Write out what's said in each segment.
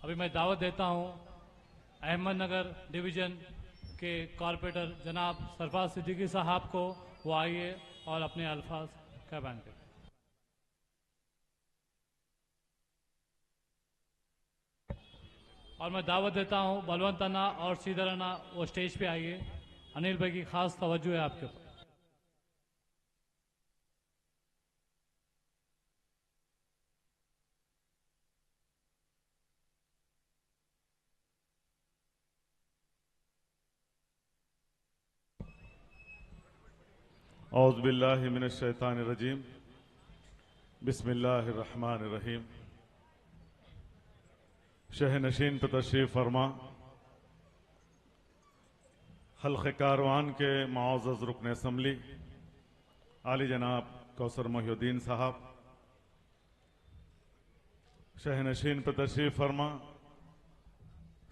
अभी मैं दावत देता हूं अहमदनगर डिवीज़न के कॉरपोरेटर जनाब सरफराज सिद्दीकी साहब को, वो आइए और अपने अल्फाज का बयान करें। और मैं दावत देता हूं बलवंत अन्ना और श्रीधर अन्ना, वो स्टेज पे आइए। अनिल भाई की खास तवज्जो है आपके ऊपर। औज़ु बिल्लाहि मिनश शैतानिर रजीम, बिस्मिल्लाहिर रहमानिर रहीम। शहनशीन पर तशरीफ़ फरमा हल्क़े कारवान के मुअज़्ज़ज़ रुकन असम्बली आली जनाब कौसर मोहिउद्दीन साहब, शहनशीन पर तशरीफ़ फरमा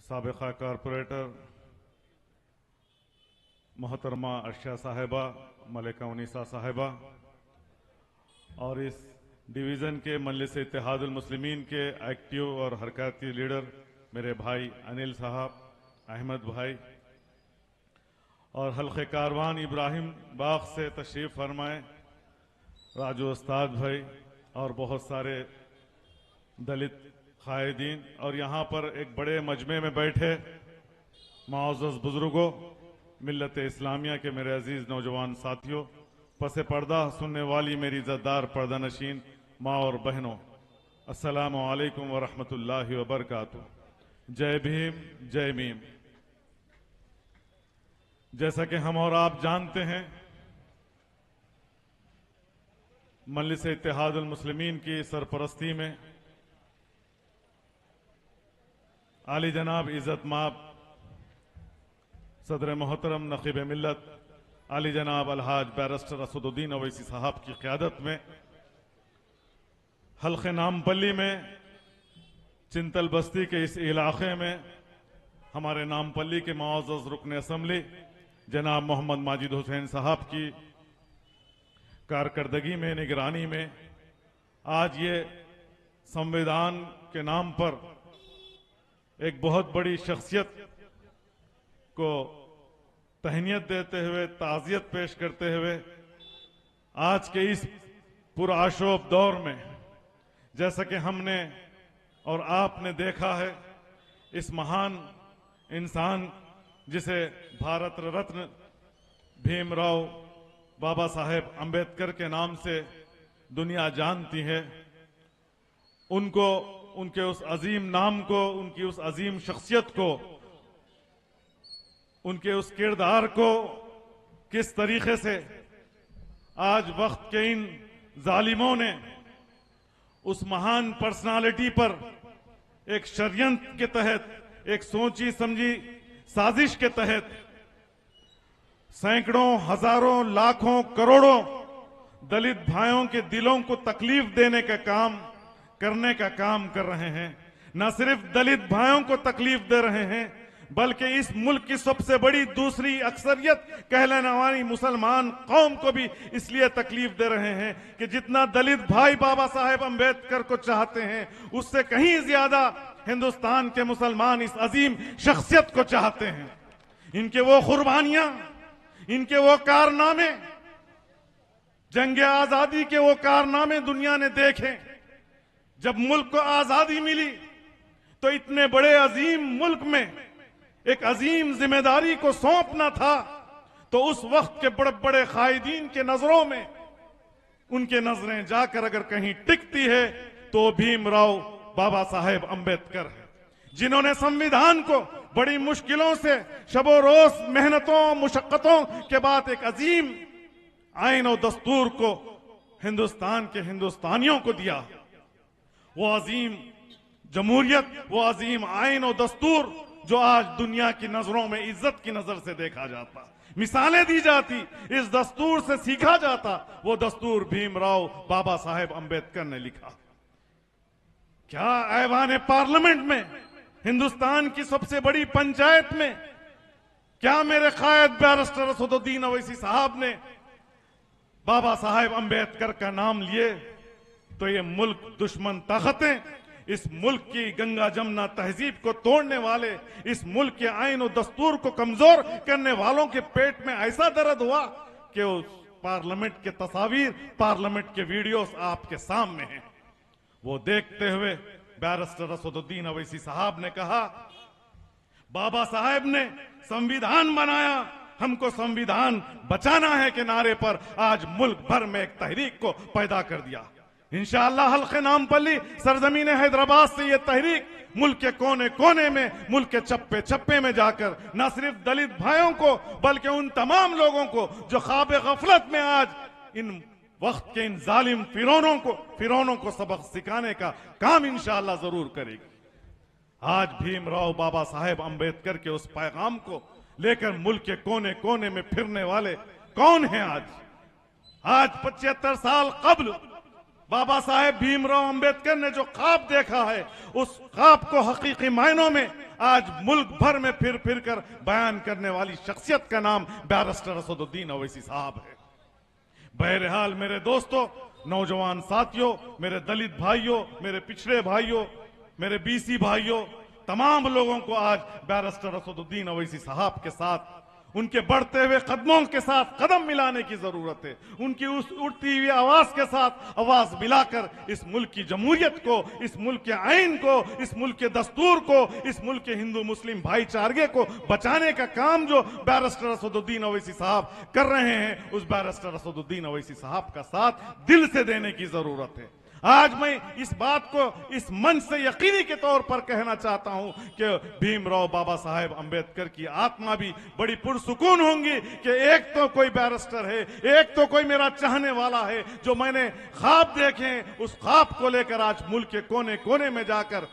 साबिक़ा कारपोरेटर मोहतरमा अर्शा साहिबा, मलिका उनीसा साहिबा, और इस डिवीज़न के मजलिस इत्तेहादुल मुस्लिमीन के एक्टिव और हरकती लीडर मेरे भाई अनिल साहब, अहमद भाई, और हल्क़े कारवान इब्राहिम बाग से तशरीफ़ फरमाए राजू उस्ताद भाई, और बहुत सारे दलित कायदीन, और यहाँ पर एक बड़े मजमे में बैठे मुअज़्ज़ज़ बुज़ुर्गों, मिल्लत इस्लामिया के मेरे अजीज़ नौजवान साथियों, पसे पर्दा सुनने वाली मेरी इज़्ज़तदार पर्दा नशीन माँ और बहनों, अस्सलामु अलैकुम व रहमतुल्लाहि व बरकातुहू। जय भीम, जय भीम। जैसा कि हम और आप जानते हैं, मजलिस इत्तेहादुल मुस्लिमीन की सरपरस्ती में आली जनाब इज़्ज़त माब सदर मोहतरम नक़ीब मिल्लत आली जनाब अलहाज बैरिस्टर असदुद्दीन अवैसी साहब की क़यादत में हल्क़े नामपल्ली में चिंतल बस्ती के इस इलाक़े में हमारे नामपल्ली के मुअज़्ज़ज़ रुकन असम्बली जनाब मोहम्मद माजिद हुसैन साहब की कारकर्दगी में, निगरानी में आज ये संविधान के नाम पर एक बहुत बड़ी शख्सियत को तहनीयत देते हुए, ताज़ियत पेश करते हुए आज के इस पुरआशोब दौर में, जैसा कि हमने और आपने देखा है, इस महान इंसान जिसे भारत रत्न भीमराव बाबा साहेब अंबेडकर के नाम से दुनिया जानती है, उनको, उनके उस अजीम नाम को, उनकी उस अजीम शख्सियत को, उनके उस किरदार को किस तरीके से आज वक्त के इन जालिमों ने उस महान पर्सनालिटी पर एक षड्यंत्र के तहत, एक सोची समझी साजिश के तहत सैकड़ों, हजारों, लाखों, करोड़ों दलित भाइयों के दिलों को तकलीफ देने का काम, करने का काम कर रहे हैं। न सिर्फ दलित भाइयों को तकलीफ दे रहे हैं, बल्कि इस मुल्क की सबसे बड़ी दूसरी अक्सरियत कहलाने वाली मुसलमान कौम को भी इसलिए तकलीफ दे रहे हैं कि जितना दलित भाई बाबा साहेब अंबेडकर को चाहते हैं, उससे कहीं ज्यादा हिंदुस्तान के मुसलमान इस अजीम शख्सियत को चाहते हैं। इनके वो कुर्बानियां, इनके वो कारनामे, जंग आजादी के वो कारनामे दुनिया ने देखे। जब मुल्क को आजादी मिली तो इतने बड़े अजीम मुल्क में एक अजीम जिम्मेदारी को सौंपना था, तो उस वक्त के बड़े बड़े कायदीन के नजरों में उनके नजरें जाकर अगर कहीं टिकती है तो भीमराव बाबा साहेब अंबेडकर है, जिन्होंने संविधान को बड़ी मुश्किलों से शबो रोज मेहनतों, मुशक्कतों के बाद एक अजीम आइन और दस्तूर को हिंदुस्तान के हिंदुस्तानियों को दिया। वो अजीम जमहूरियत, वो अजीम आइन और दस्तूर जो आज दुनिया की नजरों में इज्जत की नजर से देखा जाता, मिसालें दी जाती, इस दस्तूर से सीखा जाता, वो दस्तूर भीमराव बाबा साहेब अंबेडकर ने लिखा। क्या ऐवान पार्लियामेंट में, हिंदुस्तान की सबसे बड़ी पंचायत में, क्या मेरे कायद बैरिस्टर असदुद्दीन अवैसी साहब ने बाबा साहेब अंबेडकर का नाम लिए तो ये मुल्क दुश्मन ताकतें इस मुल्क की गंगा जमुना तहजीब को तोड़ने वाले, इस मुल्क के आइन और दस्तूर को कमजोर करने वालों के पेट में ऐसा दर्द हुआ कि उस पार्लियामेंट के तस्वीर, पार्लियामेंट के वीडियोस आपके सामने हैं। वो देखते हुए बैरिस्टर असदुद्दीन अवैसी साहब ने कहा, बाबा साहेब ने संविधान बनाया, हमको संविधान बचाना है के नारे पर आज मुल्क भर में एक तहरीक को पैदा कर दिया। इंशाअल्लाह हल्के नामपल्ली सरजमीन हैदराबाद से ये तहरीक मुल्क के कोने कोने में, मुल्क के चप्पे चप्पे में जाकर न सिर्फ दलित भाइयों को बल्कि उन तमाम लोगों को जो ख्वाब गफलत में आज इन वक्त के इन जालिम फिरौनों को सबक सिखाने का काम इंशाअल्लाह जरूर करेगी। आज भीमराव बाबा साहेब अंबेडकर के उस पैगाम को लेकर मुल्क के कोने कोने में फिरने वाले कौन हैं? आज 75 साल कब्ल बाबा साहेब भीमराव अंबेडकर ने जो ख्वाब देखा है, उस ख्वाब को हकीकी मायनों में आज मुल्क भर में फिर फिर कर बयान करने वाली शख्सियत का नाम बैरिस्टर असदुद्दीन अवैसी साहब है। बहरहाल मेरे दोस्तों, नौजवान साथियों, मेरे दलित भाइयों, मेरे पिछड़े भाइयों, मेरे बीसी भाइयों, तमाम लोगों को आज बैरिस्टर असदुद्दीन अवैसी साहब के साथ, उनके बढ़ते हुए कदमों के साथ कदम मिलाने की जरूरत है। उनकी उस उड़ती हुई आवाज के साथ आवाज मिलाकर इस मुल्क की जमहूरियत को, इस मुल्क के आइन को, इस मुल्क के दस्तूर को, इस मुल्क के हिंदू मुस्लिम भाईचारे को बचाने का काम जो बैरिस्टर असदुद्दीन अवैसी साहब कर रहे हैं, उस बैरिस्टर असदुद्दीन अवैसी साहब का साथ दिल से देने की जरूरत है। आज मैं इस बात को इस मंच से यकीनी के तौर पर कहना चाहता हूं कि भीमराव बाबा साहेब अंबेडकर की आत्मा भी बड़ी पुरसुकून होंगी कि एक तो कोई बैरिस्टर है, एक तो कोई मेरा चाहने वाला है जो मैंने ख्वाब देखे, उस ख्वाब को लेकर आज मुल्क के कोने कोने में जाकर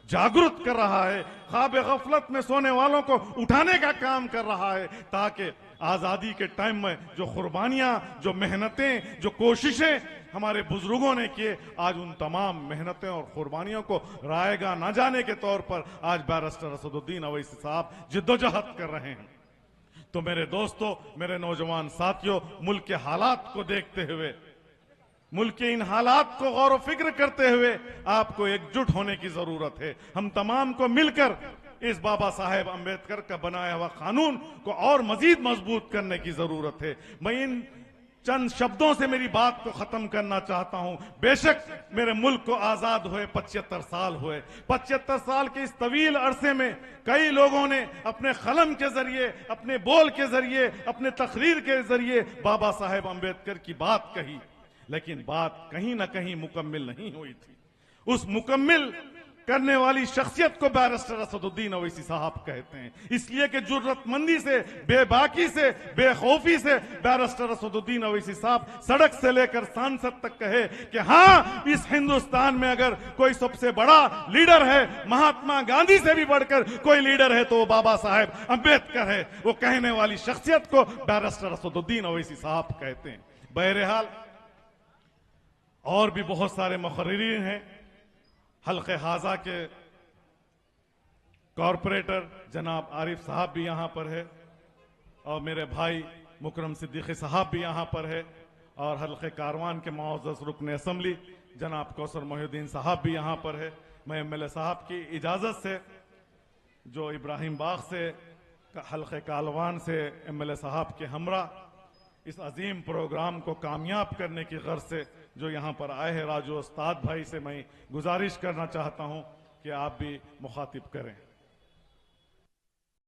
जागरूक कर रहा है, ख्वाब गफलत में सोने वालों को उठाने का काम कर रहा है, ताकि आजादी के टाइम में जो कुर्बानियां, जो मेहनतें, जो कोशिशें हमारे बुजुर्गों ने किए, आज उन तमाम मेहनतें और कुर्बानियों को रायगा न जाने के तौर पर आज बैरिस्टर असदुद्दीन अवैसी साहब जिद्दोजहद कर रहे हैं। तो मेरे दोस्तों, मेरे नौजवान साथियों, मुल्क के हालात को देखते हुए, मुल्क के इन हालात को गौर व फिक्र करते हुए आपको एकजुट होने की जरूरत है। हम तमाम को मिलकर इस बाबा साहेब अंबेडकर का बनाया हुआ कानून को और मजीद मजबूत करने की जरूरत है। मैं इन चंद शब्दों से मेरी बात को खत्म करना चाहता हूं। बेशक मेरे मुल्क को आजाद हुए 75 साल हुए। 75 साल के इस तवील अरसे में कई लोगों ने अपने कलम के जरिए, अपने बोल के जरिए, अपने तकरीर के जरिए बाबा साहेब अंबेडकर की बात कही, लेकिन बात कहीं ना कहीं मुकम्मिल नहीं हुई थी। उस मुकम्मिल करने वाली शख्सियत को बैरिस्टर असदुद्दीन अवैसी साहब कहते हैं, इसलिए कि जुर्रतमंदी से, बेबाकी से, बेखौफी से बैरिस्टर असदुद्दीन अवैसी साहब सड़क से लेकर सांसद तक कहे कि हाँ, इस हिंदुस्तान में अगर कोई सबसे बड़ा लीडर है, महात्मा गांधी से भी बढ़कर कोई लीडर है तो वो बाबा साहेब अंबेडकर है। वो कहने वाली शख्सियत को बैरिस्टर असदुद्दीन अवैसी साहब कहते हैं। बहरहाल और भी बहुत सारे मुकर्रिरीन हैं। हल्के हाजा के कॉरपोरेटर जनाब आरिफ साहब भी यहाँ पर है, और मेरे भाई मुकरम सिद्दीकी साहब भी यहाँ पर है, और हल्के कारवान के मुअज़्ज़ज़ रुकन असम्बली जनाब कौसर मोहिउद्दीन साहब भी यहाँ पर है। मैं एमएलए साहब की इजाज़त से, जो इब्राहिम बाग से, हल्के कालवान से एमएलए साहब के हमरा इस अजीम प्रोग्राम को कामयाब करने की गर्ज से जो यहाँ पर आए हैं, राजू उस्ताद भाई से मैं गुजारिश करना चाहता हूँ कि आप भी मुखातिब करें।